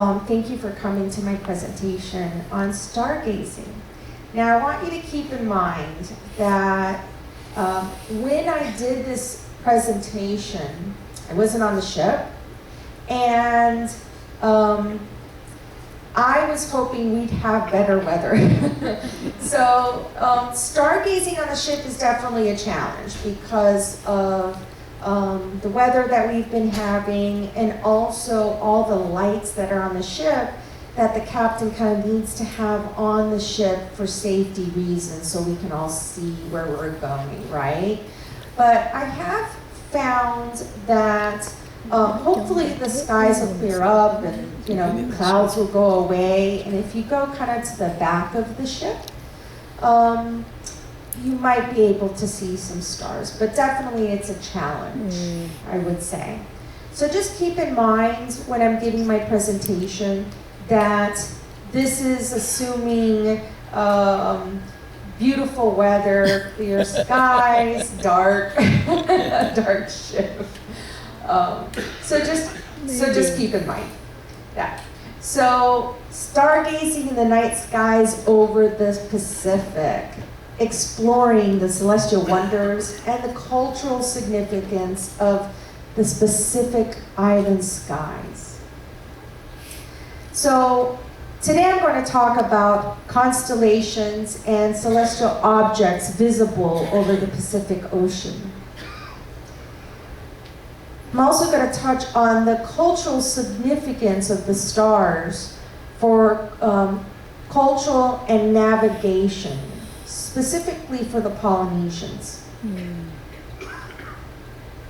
Thank you for coming to my presentation on stargazing. Now, I want you to keep in mind that when I did this presentation, I wasn't on the ship, and I was hoping we'd have better weather. So stargazing on the ship is definitely a challenge because of the weather that we've been having, and also all the lights that are on the ship that the captain kind of needs to have on the ship for safety reasons so we can all see where we're going, right? But I have found that hopefully the skies will clear up and clouds will go away, and if you go kind of to the back of the ship, you might be able to see some stars, but definitely it's a challenge, I would say. So just keep in mind when I'm giving my presentation that this is assuming beautiful weather, clear skies, dark, dark ship. So just keep in mind that. So stargazing in the night skies over the Pacific, exploring the celestial wonders and the cultural significance of the specific island skies. So today I'm going to talk about constellations and celestial objects visible over the Pacific Ocean. I'm also going to touch on the cultural significance of the stars for cultural and navigation, specifically for the Polynesians. And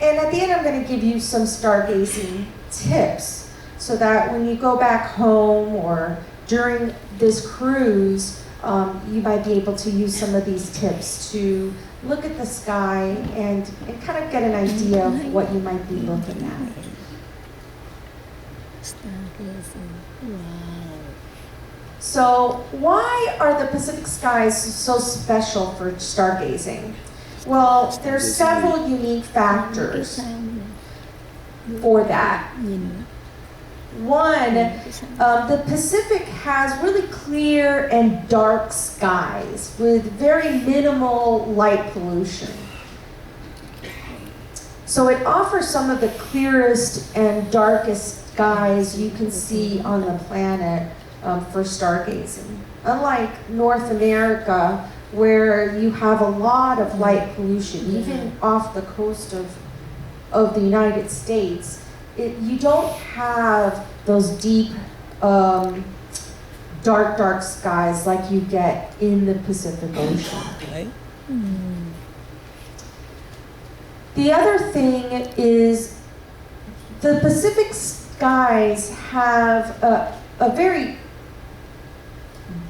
at the end, I'm going to give you some stargazing tips so that when you go back home or during this cruise, you might be able to use some of these tips to look at the sky and kind of get an idea of what you might be looking at. Stargazing. Wow. So why are the Pacific skies so special for stargazing? Well, there's several unique factors for that. One, the Pacific has really clear and dark skies with very minimal light pollution. So it offers some of the clearest and darkest skies you can see on the planet for stargazing. Unlike North America, where you have a lot of light pollution, even off the coast of the United States, you don't have those deep, dark skies like you get in the Pacific Ocean. The other thing is the Pacific skies have a very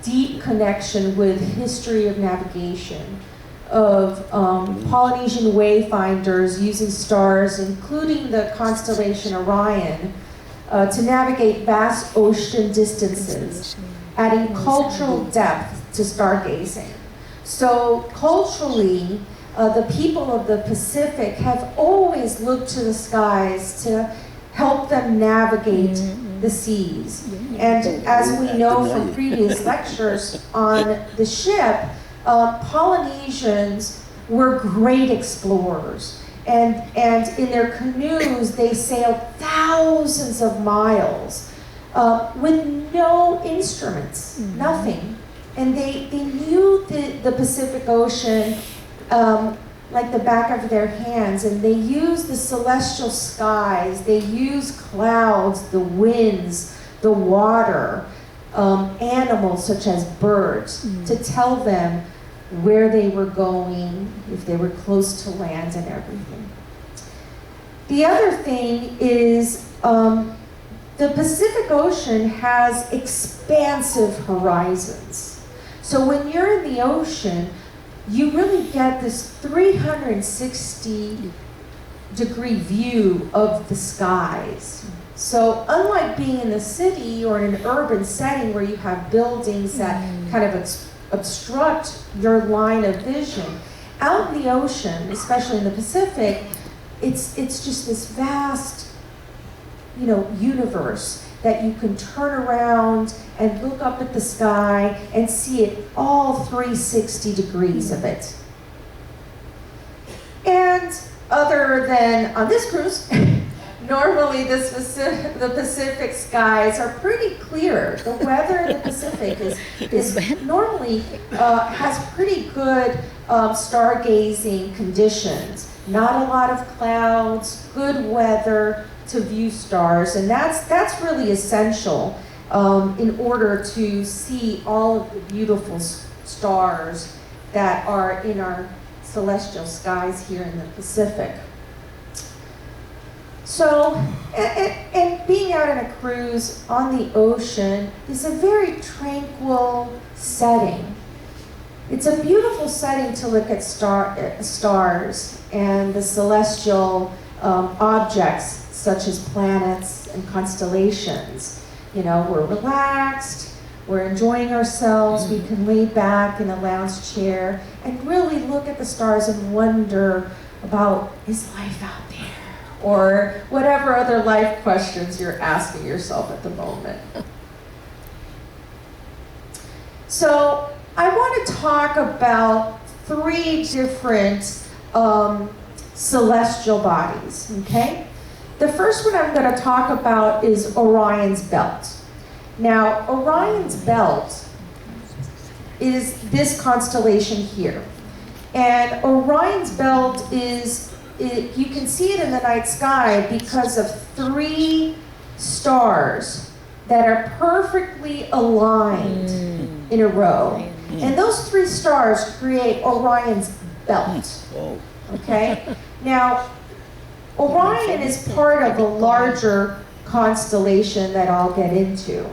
deep connection with history of navigation, of Polynesian wayfinders using stars, including the constellation Orion, to navigate vast ocean distances, adding cultural depth to stargazing. So culturally, the people of the Pacific have always looked to the skies to help them navigate the seas. And as we know from previous lectures on the ship, Polynesians were great explorers. And in their canoes, they sailed thousands of miles with no instruments, nothing. And they knew the Pacific Ocean like the back of their hands, and they used the celestial skies, they used clouds, the winds, the water, animals such as birds, to tell them where they were going, if they were close to land and everything. The other thing is the Pacific Ocean has expansive horizons. So when you're in the ocean, you really get this 360-degree view of the skies. So unlike being in the city or in an urban setting where you have buildings that kind of obstruct your line of vision, out in the ocean, especially in the Pacific, it's just this vast, universe. that you can turn around and look up at the sky and see it all 360 degrees of it. And other than on this cruise, normally the Pacific skies are pretty clear. The weather in the Pacific is normally has pretty good stargazing conditions. Not a lot of clouds, good weather to view stars, and that's really essential in order to see all of the beautiful stars that are in our celestial skies here in the Pacific. So, and being out on a cruise on the ocean is a very tranquil setting. It's a beautiful setting to look at stars and the celestial objects such as planets and constellations. You know, we're relaxed, we're enjoying ourselves, we can lay back in a lounge chair and really look at the stars and wonder about, is life out there? Or whatever other life questions you're asking yourself at the moment. So I want to talk about 3 different celestial bodies, okay? The first one I'm going to talk about is Orion's Belt. Now, Orion's Belt is this constellation here. And Orion's Belt you can see it in the night sky because of 3 stars that are perfectly aligned in a row. And those 3 stars create Orion's Belt, okay? Now, Orion is part of a larger constellation that I'll get into.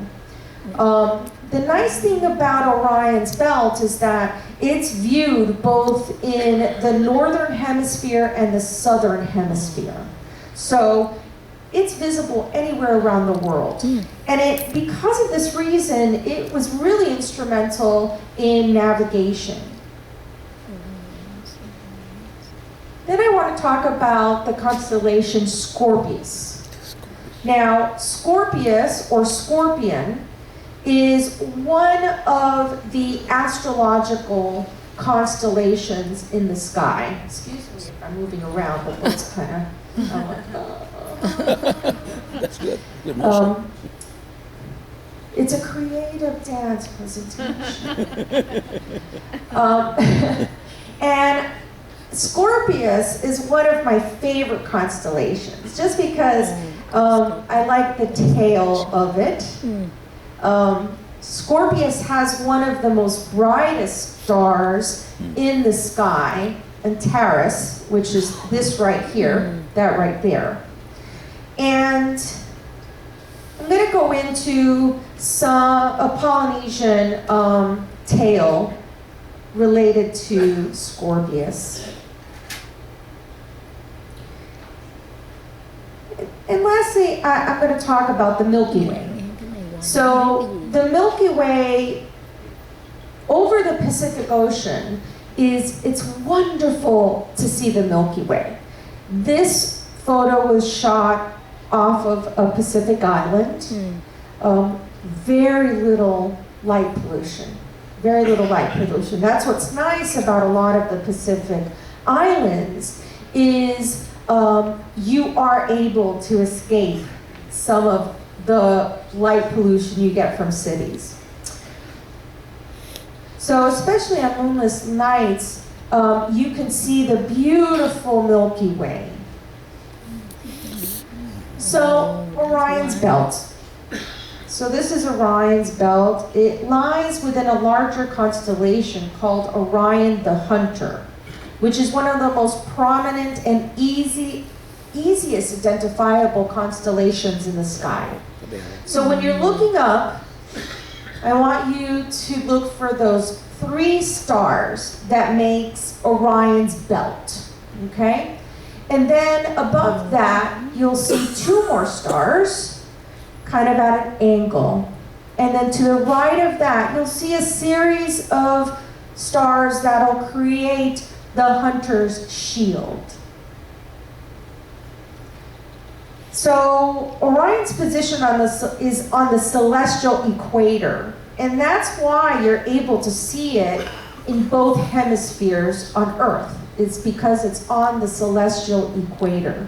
The nice thing about Orion's Belt is that it's viewed both in the northern hemisphere and the southern hemisphere. So it's visible anywhere around the world. And because of this reason, it was really instrumental in navigation. Then I want to talk about the constellation Scorpius. Now, Scorpius, or Scorpion, is one of the astrological constellations in the sky. Excuse me if I'm moving around, but that's kind of... That's good. Good motion. It's a creative dance presentation. And Scorpius is one of my favorite constellations, just because I like the tail of it. Scorpius has one of the most brightest stars in the sky, Antares, which is this right here, that right there. And I'm going to go into a Polynesian tale related to Scorpius. And lastly, I'm going to talk about the Milky Way. So the Milky Way over the Pacific Ocean it's wonderful to see the Milky Way. This photo was shot off of a Pacific island. Very little light pollution. Very little light pollution. That's what's nice about a lot of the Pacific islands is you are able to escape some of the light pollution you get from cities. So especially on moonless nights, you can see the beautiful Milky Way. So Orion's Belt. So this is Orion's Belt. It lies within a larger constellation called Orion the Hunter, which is one of the most prominent and easiest identifiable constellations in the sky. So when you're looking up, I want you to look for those 3 stars that makes Orion's Belt, okay? And then above that, you'll see 2 more stars, kind of at an angle. And then to the right of that, you'll see a series of stars that'll create the hunter's shield. So Orion's position is on the celestial equator, and that's why you're able to see it in both hemispheres on Earth. It's because it's on the celestial equator.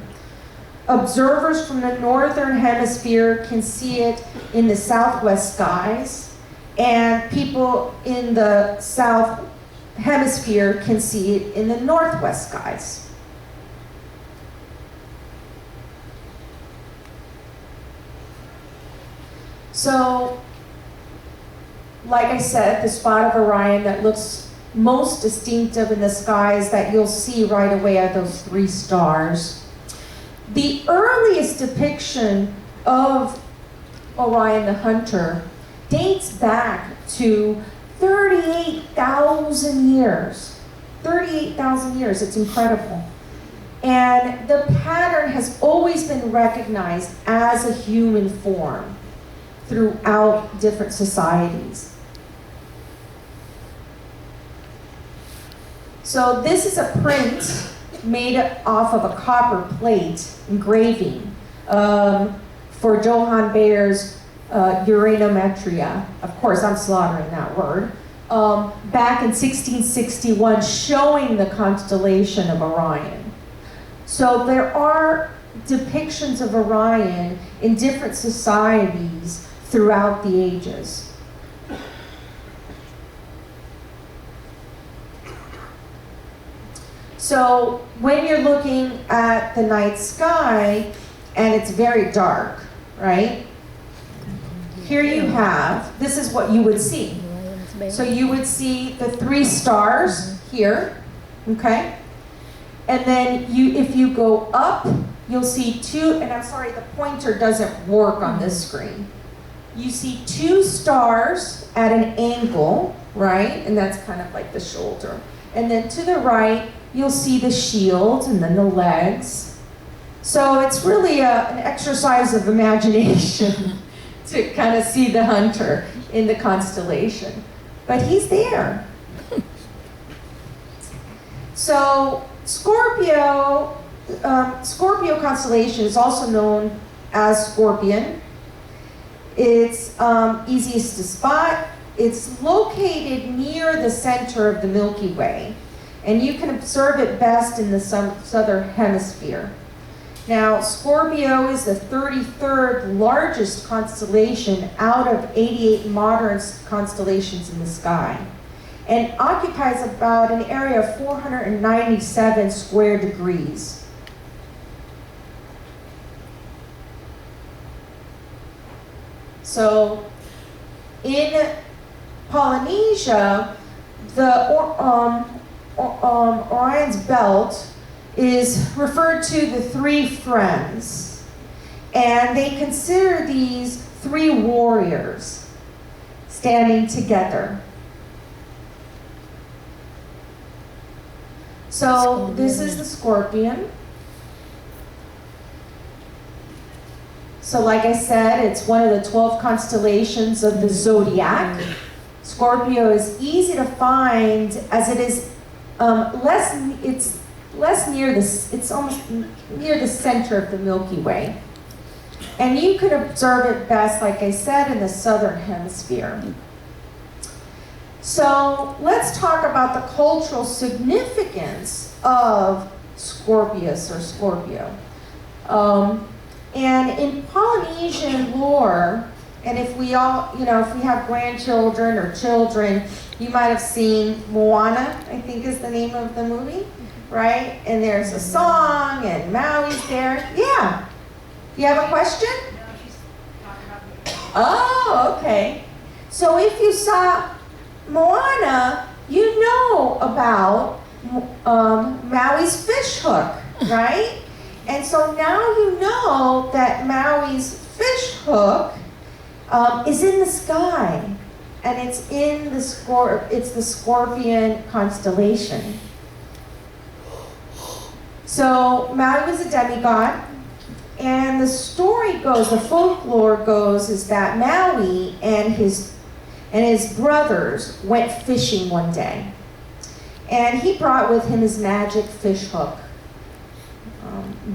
Observers from the northern hemisphere can see it in the southwest skies, and people in the south hemisphere can see it in the northwest skies. So, like I said, the spot of Orion that looks most distinctive in the skies that you'll see right away are those three stars. The earliest depiction of Orion the Hunter dates back to 38,000 years. 38,000 years, it's incredible. And the pattern has always been recognized as a human form throughout different societies. So this is a print made off of a copper plate engraving for Johann Bayer's Uranometria. Of course, I'm slaughtering that word. Back in 1661, showing the constellation of Orion. So there are depictions of Orion in different societies throughout the ages. So when you're looking at the night sky and it's very dark, right? Here you have, this is what you would see. So you would see the three stars here, okay? And then if you go up, you'll see two, and I'm sorry, the pointer doesn't work on this screen. You see two stars at an angle, right? And that's kind of like the shoulder. And then to the right, you'll see the shield and then the legs. So it's really an exercise of imagination to kind of see the hunter in the constellation. But he's there. So Scorpio constellation is also known as Scorpion. It's easiest to spot. It's located near the center of the Milky Way, and you can observe it best in the southern hemisphere. Now, Scorpio is the 33rd largest constellation out of 88 modern constellations in the sky, and occupies about an area of 497 square degrees. So, in Polynesia, the Orion's belt is referred to the three friends, and they consider these three warriors standing together. So this is the Scorpion. So like I said, it's one of the 12 constellations of the zodiac. Scorpio is easy to find as it is it's almost near the center of the Milky Way. And you can observe it best, like I said, in the southern hemisphere. So let's talk about the cultural significance of Scorpius or Scorpio. And in Polynesian lore, and if we all, if we have grandchildren or children, you might have seen Moana, I think is the name of the movie, right? And there's a song, and Maui's there. Yeah. You have a question? No, she's talking about the... Oh, okay. So if you saw Moana, you know about Maui's fish hook, right? And so now you know that Maui's fish hook is in the sky, and it's in the Scorpion constellation. So Maui was a demigod, and the story goes, the folklore goes, is that Maui and his brothers went fishing one day, and he brought with him his magic fish hook.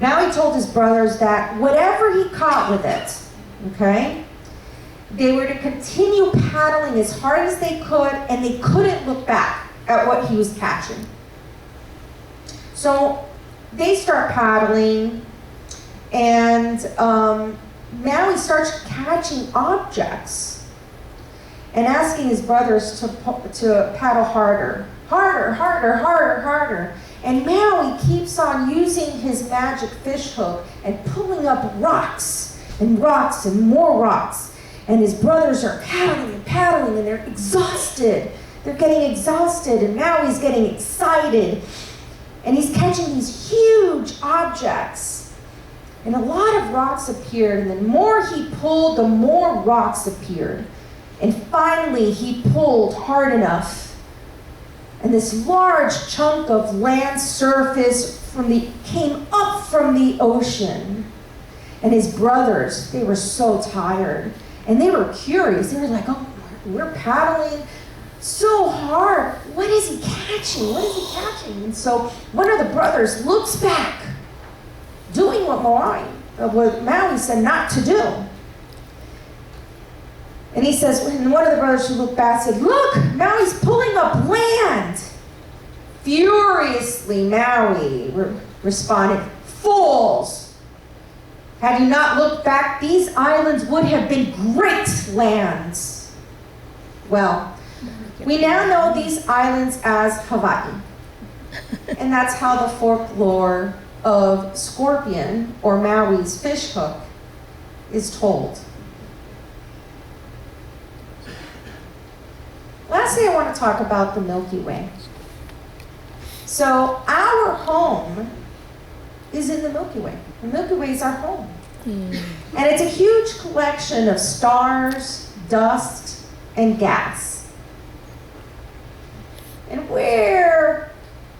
Now he told his brothers that whatever he caught with it, okay, they were to continue paddling as hard as they could, and they couldn't look back at what he was catching. So they start paddling, and now he starts catching objects and asking his brothers to paddle harder. Harder, harder, harder, harder. And now he keeps on using his magic fish hook and pulling up rocks and rocks and more rocks. And his brothers are paddling and paddling, and they're exhausted. They're getting exhausted, and now he's getting excited. And he's catching these huge objects. And a lot of rocks appeared, and the more he pulled, the more rocks appeared. And finally, he pulled hard enough, and this large chunk of land surface came up from the ocean. And his brothers, they were so tired, and they were curious. They were like, oh, we're paddling so hard. What is he catching? What is he catching? And so one of the brothers looks back, doing what Maui said not to do. And he says, and one of the brothers who looked back said, look, Maui's pulling up land. Furiously, Maui responded, fools! Had you not looked back, these islands would have been great lands. Well, we now know these islands as Hawaii. And that's how the folklore of Scorpion, or Maui's fish hook, is told. Lastly, I want to talk about the Milky Way. So our home is in the Milky Way. The Milky Way is our home. And it's a huge collection of stars, dust, and gas. And we're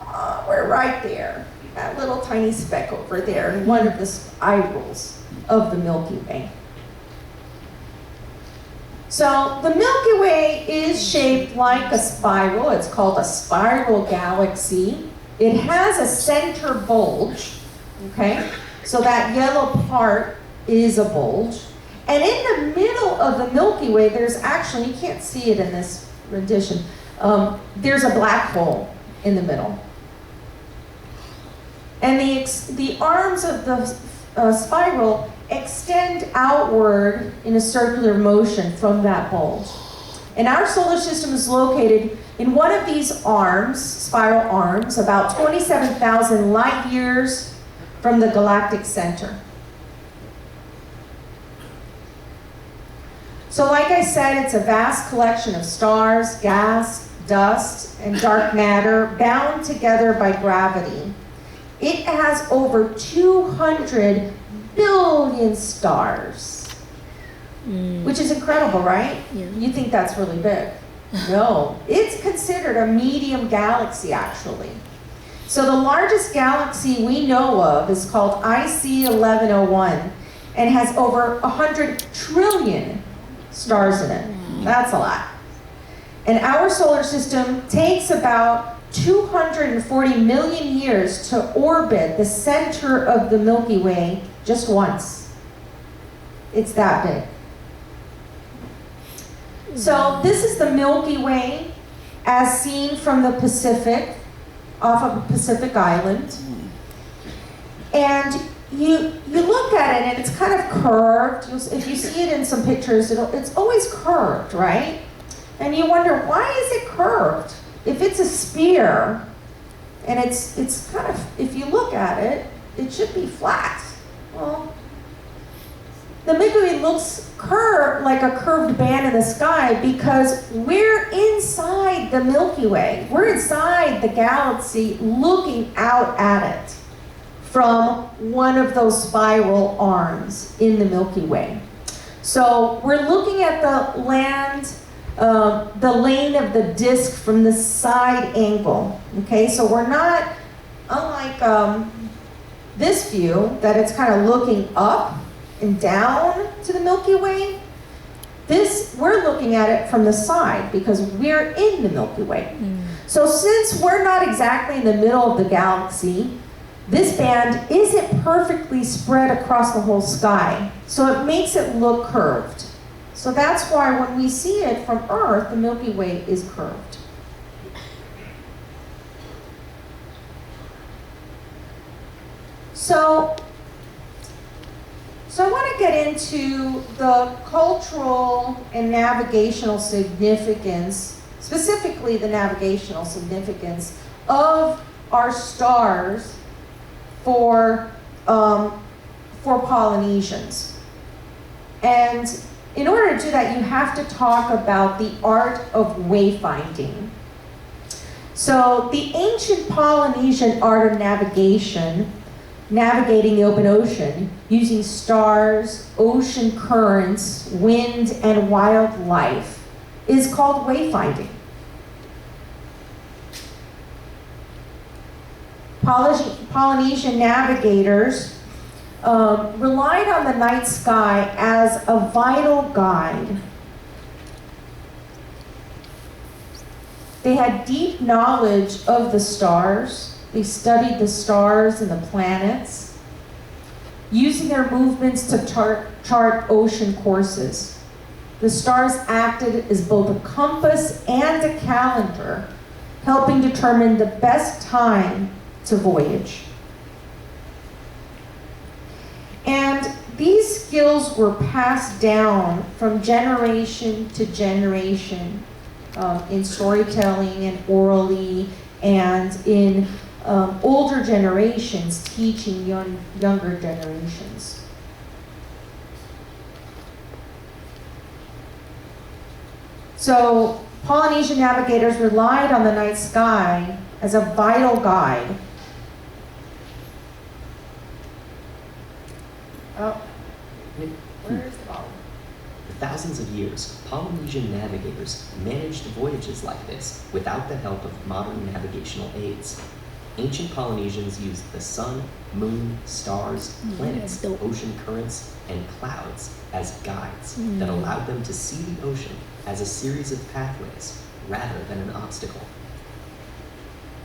right there, that little tiny speck over there in one of the spirals of the Milky Way. So the Milky Way is shaped like a spiral. It's called a spiral galaxy. It has a center bulge, okay? So that yellow part is a bulge. And in the middle of the Milky Way, there's actually, you can't see it in this rendition, there's a black hole in the middle. And the arms of the spiral extend outward in a circular motion from that bulge. And our solar system is located in one of these arms, spiral arms, about 27,000 light years from the galactic center. So like I said, it's a vast collection of stars, gas, dust, and dark matter bound together by gravity. It has over 200 billion stars, which is incredible, right? Yeah. You think that's really big. No, it's considered a medium galaxy, actually. So the largest galaxy we know of is called IC 1101 and has over 100 trillion stars in it. That's a lot. And our solar system takes about 240 million years to orbit the center of the Milky Way just once. It's that big. So this is the Milky Way as seen from the Pacific, off of a Pacific island. And you look at it and it's kind of curved. If you see it in some pictures, it's always curved, right? And you wonder, why is it curved? If it's a sphere, and it's kind of, if you look at it, it should be flat. Well, the Milky Way looks curved, like a curved band in the sky, because we're inside the Milky Way. We're inside the galaxy looking out at it from one of those spiral arms in the Milky Way. So we're looking at the the lane of the disk from the side angle, okay? So we're not, unlike this view, that it's kind of looking up and down to the Milky Way. We're looking at it from the side because we're in the Milky Way. So since we're not exactly in the middle of the galaxy, This band isn't perfectly spread across the whole sky, so it makes it look curved. So that's why when we see it from Earth, the Milky Way is curved. So I want to get into the cultural and navigational significance, specifically the navigational significance of our stars for Polynesians. And in order to do that, you have to talk about the art of wayfinding. So the ancient Polynesian art of navigation, navigating the open ocean using stars, ocean currents, wind, and wildlife, is called wayfinding. Polynesian navigators relied on the night sky as a vital guide. They had deep knowledge of the stars. They studied the stars and the planets, using their movements to chart ocean courses. The stars acted as both a compass and a calendar, helping determine the best time to voyage. And these skills were passed down from generation to generation in storytelling and orally, and in older generations teaching younger generations. So Polynesian navigators relied on the night sky as a vital guide. Oh, where's the ball? For thousands of years, Polynesian navigators managed voyages like this without the help of modern navigational aids. Ancient Polynesians used the sun, moon, stars, planets, ocean currents, and clouds as guides that allowed them to see the ocean as a series of pathways rather than an obstacle.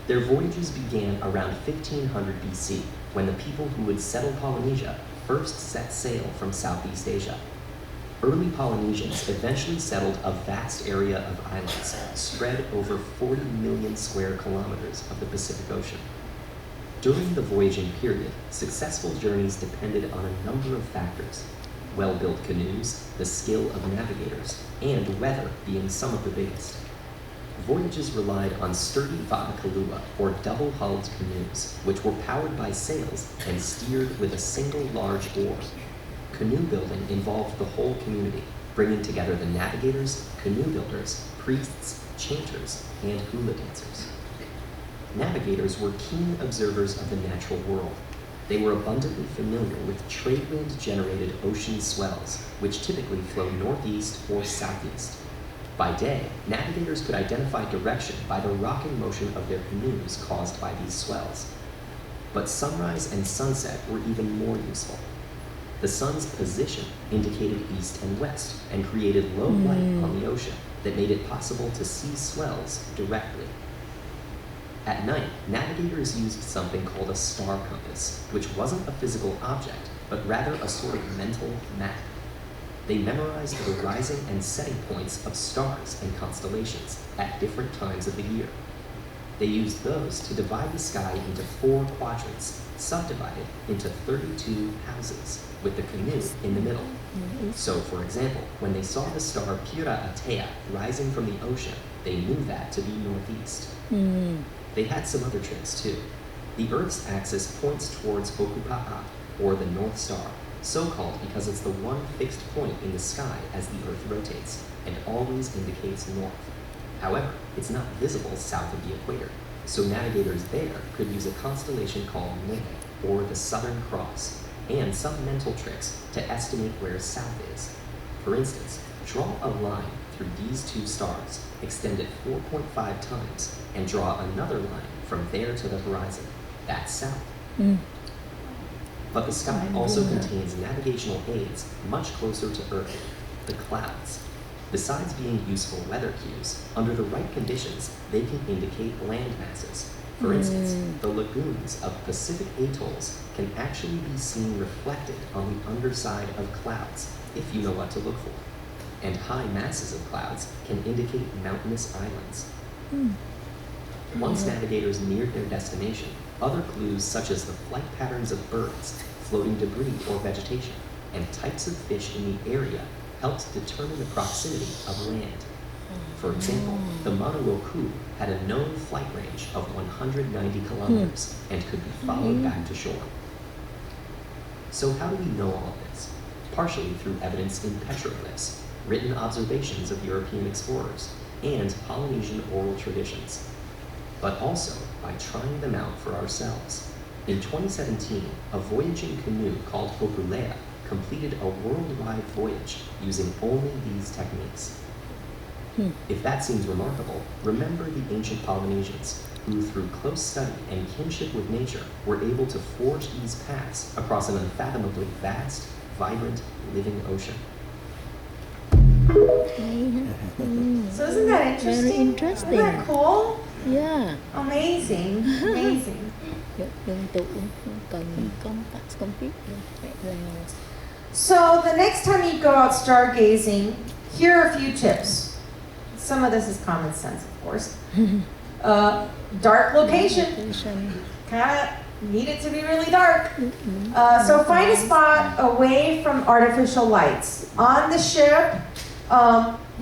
Their voyages began around 1500 BC, when the people who would settle Polynesia first set sail from Southeast Asia. Early Polynesians eventually settled a vast area of islands spread over 40 million square kilometers of the Pacific Ocean. During the voyaging period, successful journeys depended on a number of factors: well-built canoes, the skill of navigators, and weather being some of the biggest. Voyages relied on sturdy va'akalua, or double-hulled canoes, which were powered by sails and steered with a single large oar. Canoe building involved the whole community, bringing together the navigators, canoe builders, priests, chanters, and hula dancers. Navigators were keen observers of the natural world. They were abundantly familiar with trade wind-generated ocean swells, which typically flow northeast or southeast. By day, navigators could identify direction by the rocking motion of their canoes caused by these swells. But sunrise and sunset were even more useful. The sun's position indicated east and west and created low light on the ocean that made it possible to see swells directly. At night, navigators used something called a star compass, which wasn't a physical object, but rather a sort of mental map. They memorized the rising and setting points of stars and constellations at different times of the year. They used those to divide the sky into 4 quadrants, subdivided into 32 houses, with the canoe in the middle. So, for example, when they saw the star Pura Atea rising from the ocean, they knew that to be northeast. They had some other tricks too. The Earth's axis points towards Hokupa'a, or the North Star, so called because it's the one fixed point in the sky as the Earth rotates, and always indicates north. However, it's not visible south of the equator, so navigators there could use a constellation called Taime, or the Southern Cross, and some mental tricks to estimate where south is. For instance, draw a line through these 2 stars, extend it 4.5 times, and draw another line from there to the horizon. That's south. But the sky also contains navigational aids much closer to Earth, the clouds. Besides being useful weather cues, under the right conditions, they can indicate land masses. For instance, the lagoons of Pacific atolls can actually be seen reflected on the underside of clouds, if you know what to look for. And high masses of clouds can indicate mountainous islands. Once navigators neared their destination, other clues such as the flight patterns of birds, floating debris or vegetation, and types of fish in the area helped determine the proximity of land. For example, the Manaroku had a known flight range of 190 kilometers and could be followed back to shore. So how do we know all of this? Partially through evidence in petroglyphs, written observations of European explorers, and Polynesian oral traditions, but also by trying them out for ourselves. In 2017, a voyaging canoe called Hokulea completed a worldwide voyage using only these techniques. If that seems remarkable, remember the ancient Polynesians, who through close study and kinship with nature were able to forge these paths across an unfathomably vast, vibrant, living ocean. So isn't that interesting? Very interesting. Isn't that cool? Yeah. Amazing, amazing. Dùng tụ cần công việc là So the next time you go out stargazing, here are a few tips. Some of this is common sense, of course. Dark location. Kind of need it to be really dark. So find a spot away from artificial lights. On the ship,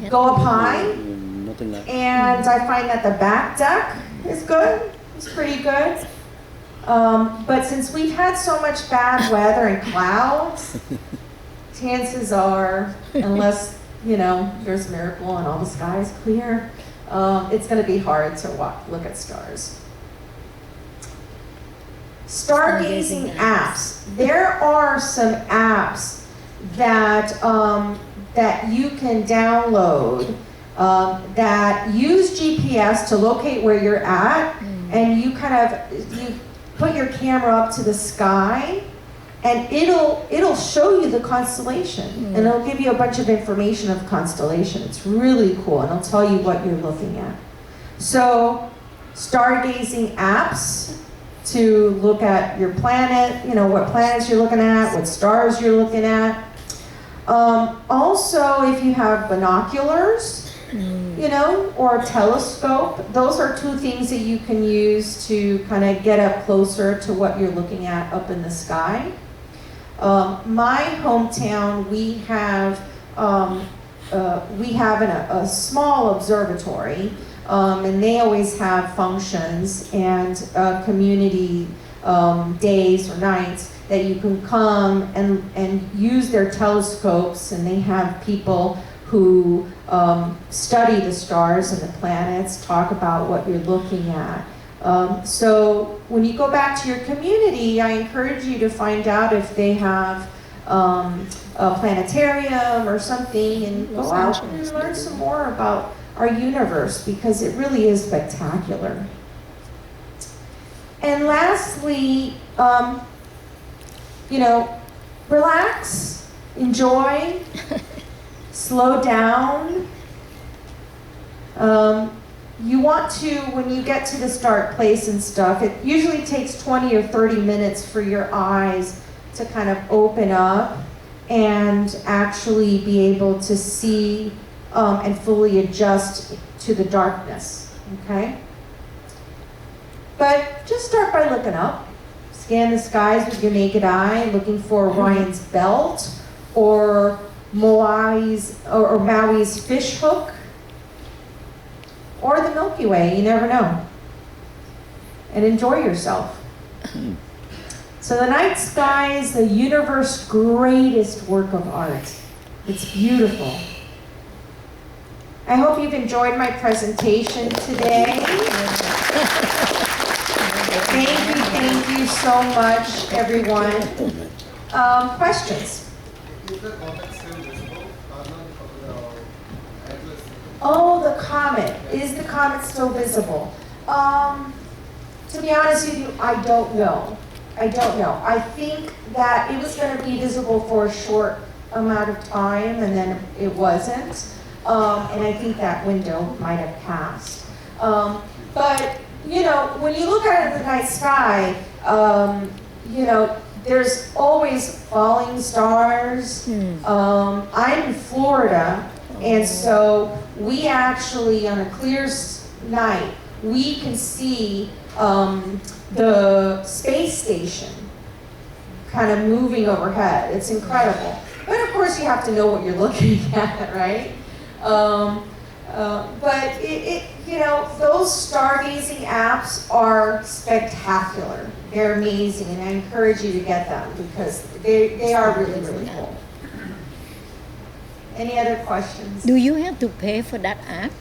go up high. And I find that the back deck is good. It's pretty good. But since we've had so much bad weather and clouds, chances are, unless there's a miracle and all the sky is clear, it's going to be hard to look at stars. Stargazing apps. There are some apps that that you can download that use GPS to locate where you're at, and you put your camera up to the sky, and it'll show you the constellation, and it'll give you a bunch of information of constellation. It's really cool, and it'll tell you what you're looking at. So, stargazing apps to look at your planet, what planets you're looking at, what stars you're looking at. Also, if you have binoculars, or a telescope, those are two things that you can use to kind of get up closer to what you're looking at up in the sky. My hometown, we have a small observatory, and they always have functions and community days or nights that you can come and use their telescopes, and they have people who study the stars and the planets, talk about what you're looking at. So when you go back to your community, I encourage you to find out if they have a planetarium or something, and go out and learn some more about our universe, because it really is spectacular. And lastly, relax, enjoy, slow down. You want to, when you get to the start place and stuff, it usually takes 20 or 30 minutes for your eyes to kind of open up and actually be able to see and fully adjust to the darkness, okay? But just start by looking up. Scan the skies with your naked eye, looking for Orion's belt or Maui's fish hook, or the Milky Way. You never know. And enjoy yourself. So the night sky is the universe's greatest work of art. It's beautiful. I hope you've enjoyed my presentation today. Thank you so much, everyone. Questions? Is the comet still visible? Oh, the comet. Is the comet still visible? To be honest with you, I don't know. I think that it was going to be visible for a short amount of time, and then it wasn't. And I think that window might have passed. But, you know, when you look out at the night sky, you know, there's always falling stars. I'm in Florida, and so we actually, on a clear night, we can see the space station kind of moving overhead. It's incredible. But of course, you have to know what you're looking at, right? But you know, those stargazing apps are spectacular. They're amazing, and I encourage you to get them because they are really, really cool. Any other questions? Do you have to pay for that app?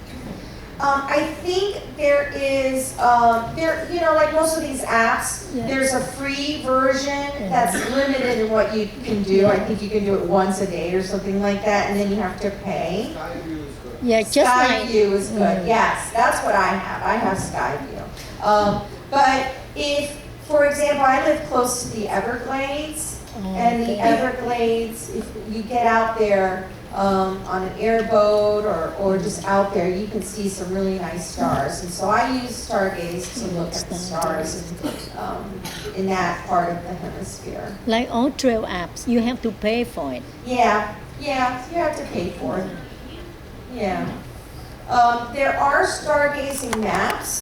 I think there is, you know, like most of these apps, Yeah. there's a free version that's limited in what you can do. I think you can do it once a day or something like that, and then you have to pay. Skyview is good. Yeah, just like Skyview is good, yes, that's what I have. I have Skyview. But if, for example, I live close to the Everglades, and the okay. Everglades, if you get out there on an airboat or just out there, you can see some really nice stars. And so I use Stargaze to look at the stars in that part of the hemisphere. Like all trail apps, you have to pay for it. Yeah, you have to pay for it. Yeah. There are stargazing maps.